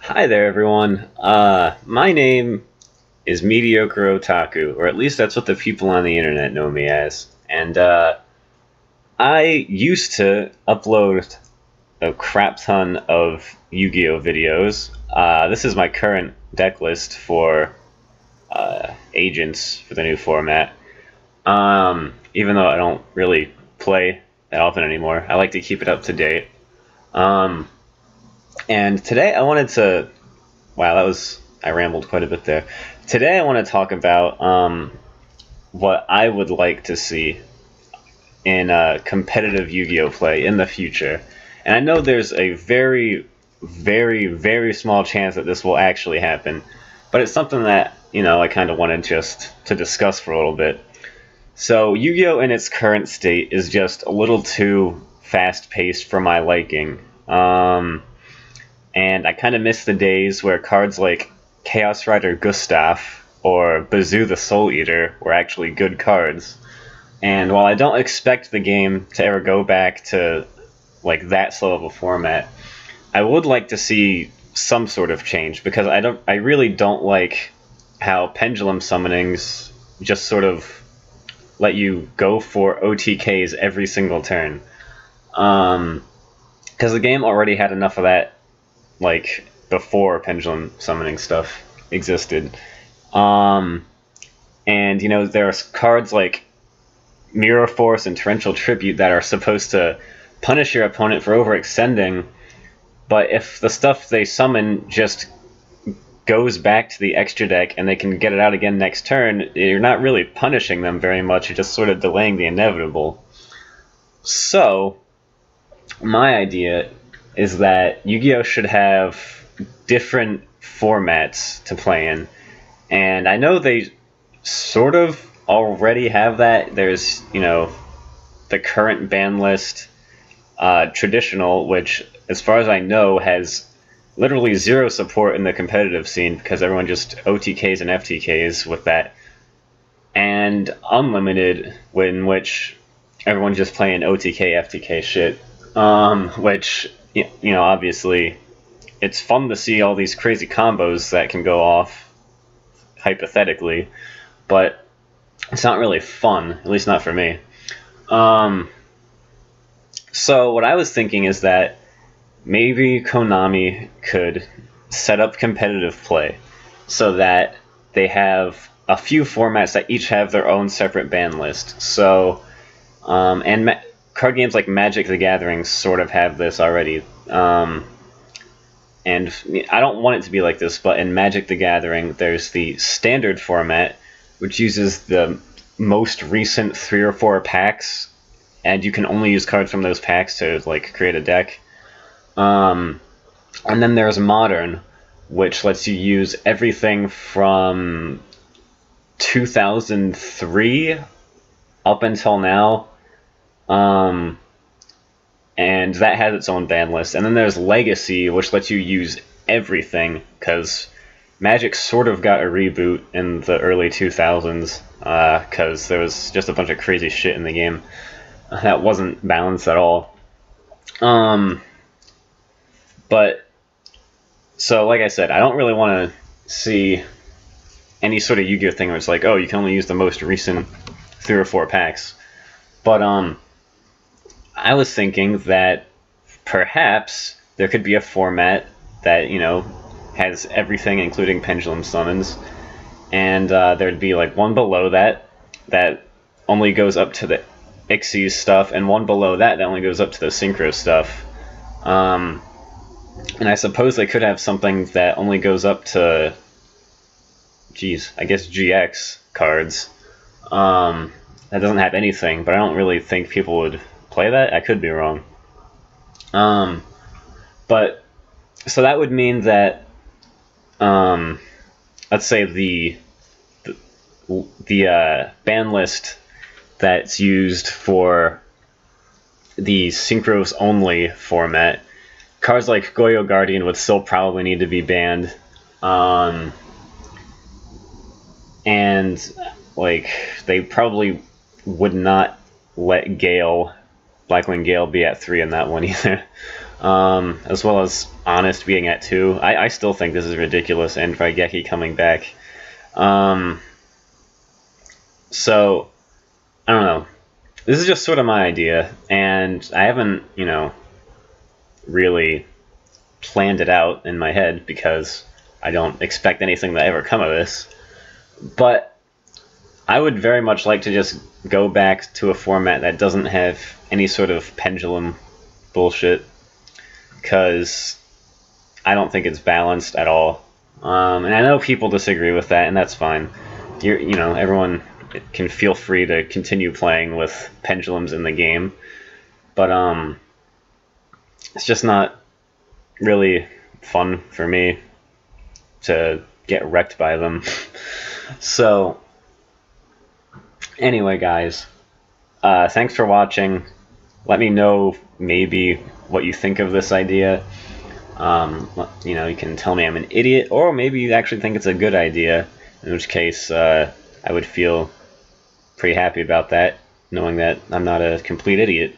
Hi there, everyone. My name is MediocreOtaku, or at least that's what the people on the internet know me as. And I used to upload a crap ton of Yu-Gi-Oh videos. This is my current deck list for agents for the new format. Even though I don't really play that often anymore, I like to keep it up to date. And today I wanted to... Wow, I rambled quite a bit there. Today I want to talk about what I would like to see in competitive Yu-Gi-Oh play in the future. And I know there's a very, very, very small chance that this will actually happen, but it's something that, I kind of wanted just to discuss for a little bit. So Yu-Gi-Oh in its current state is just a little too fast-paced for my liking. And I kind of miss the days where cards like Chaos Rider Gustav or Bazoo the Soul Eater were actually good cards. And while I don't expect the game to ever go back to like that slow of a format, I would like to see some sort of change, because I really don't like how pendulum summonings just sort of let you go for OTKs every single turn. Because the game already had enough of that, like, before pendulum summoning stuff existed. And, there are cards like Mirror Force and Torrential Tribute that are supposed to punish your opponent for overextending, but if the stuff they summon just goes back to the extra deck and they can get it out again next turn, you're not really punishing them very much, you're just sort of delaying the inevitable. So, my idea is that Yu-Gi-Oh should have different formats to play in. And I know they sort of already have that. There's, the current ban list traditional, which, as far as I know, has literally zero support in the competitive scene because everyone just OTKs and FTKs with that. And unlimited, in which everyone's just playing OTK, FTK shit. Which, obviously, it's fun to see all these crazy combos that can go off, hypothetically, but it's not really fun, at least not for me. So what I was thinking is that maybe Konami could set up competitive play so that they have a few formats that each have their own separate ban list. So, card games like Magic the Gathering sort of have this already. And I don't want it to be like this, but in Magic the Gathering, there's the standard format, which uses the most recent 3 or 4 packs, and you can only use cards from those packs to create a deck. And then there's Modern, which lets you use everything from 2003 up until now. And that has its own ban list. And then there's Legacy, which lets you use everything, because Magic sort of got a reboot in the early 2000s, because there was just a bunch of crazy shit in the game that wasn't balanced at all. But, so like I said, I don't really want to see any sort of Yu-Gi-Oh thing where it's like, oh, you can only use the most recent 3 or 4 packs. But, I was thinking that perhaps there could be a format that, has everything including pendulum summons, and there'd be one below that only goes up to the Ixies stuff, and one below that only goes up to the Synchro stuff. And I suppose they could have something that only goes up to, I guess GX cards. That doesn't have anything, but I don't really think people would play that. I could be wrong. But so that would mean that, let's say the ban list that's used for the Synchros only format, cards like Goyo Guardian would still probably need to be banned. And they probably would not let Gale, Blackwing Gale, be at 3 in that one either. as well as Honest being at 2. I still think this is ridiculous, and Raigeki coming back. So, I don't know. This is just sort of my idea, and I haven't, you know, really planned it out in my head because I don't expect anything to ever come of this. But I would very much like to just go back to a format that doesn't have any sort of pendulum bullshit, because I don't think it's balanced at all. And I know people disagree with that, and that's fine. You know, everyone can feel free to continue playing with pendulums in the game, but it's just not really fun for me to get wrecked by them. So anyway, guys, thanks for watching. Let me know maybe what you think of this idea. You know, you can tell me I'm an idiot, or maybe you actually think it's a good idea, in which case I would feel pretty happy about that, knowing that I'm not a complete idiot.